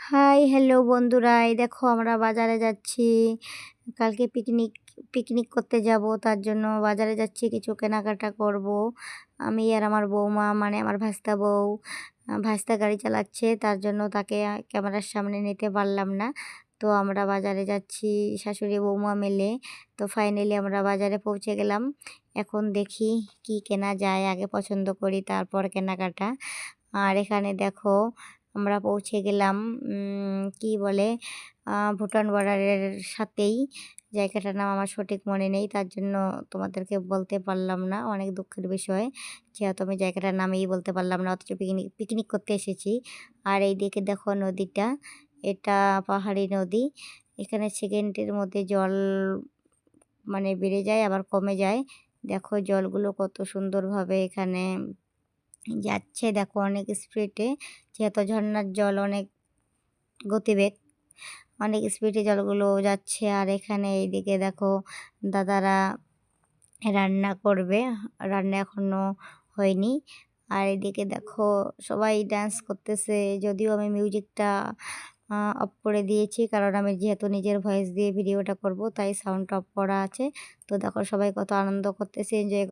Hi hello বন্ধুরা, এই দেখো আমরা বাজারে যাচ্ছি। কালকে পিকনিক করতে যাব, তার জন্য বাজারে যাচ্ছি, কিছু কেনাকাটা করব। আমি আর আমার বৌমা, মানে আমার ভাস্তা বউ। ভাস্তা গাড়ি চালাচ্ছে, তার জন্য তাকে ক্যামেরার সামনে নিতে পারলাম না। তো আমরা বাজারে যাচ্ছি শাশুড়ি বৌমা মিলে। তো ফাইনালি আমরা বাজারে পৌঁছে গেলাম। এখন দেখি কি কেনা যায়, আগে পছন্দ করি তারপর কেনাকাটা। আর এখানে দেখো আমরা পৌঁছে গেলাম কি বলে ভুটান বর্ডারের সাথেই। জায়গাটার নাম আমার সঠিক মনে নেই, তার জন্য তোমাদেরকে বলতে পারলাম না, অনেক দুঃখের বিষয়। যেহেতু আমি জায়গাটার নামেই বলতে পারলাম না, অথচ পিকনিক করতে এসেছি। আর এই দিকে দেখো নদীটা, এটা পাহাড়ি নদী। এখানে সেকেন্ডের মধ্যে জল মানে বেড়ে যায় আবার কমে যায়। দেখো জলগুলো কত সুন্দরভাবে এখানে যাচ্ছে, দেখো অনেক স্পিডে। যেহেতু ঝর্ণার জল অনেক গতিবেগ, অনেক স্পিডে জলগুলো যাচ্ছে। আর এখানে এইদিকে দেখো দাদারা রান্না করবে, রান্না এখনো হয়নি। আর এদিকে দেখো সবাই ডান্স করতেছে, যদিও আমি মিউজিকটা অফ করে দিয়েছি, কারণ আমি যেহেতু নিজের ভয়েস দিয়ে ভিডিওটা করব, তাই সাউন্ড অফ করা আছে। তো দেখো সবাই কত আনন্দ করতেছে, এনজয়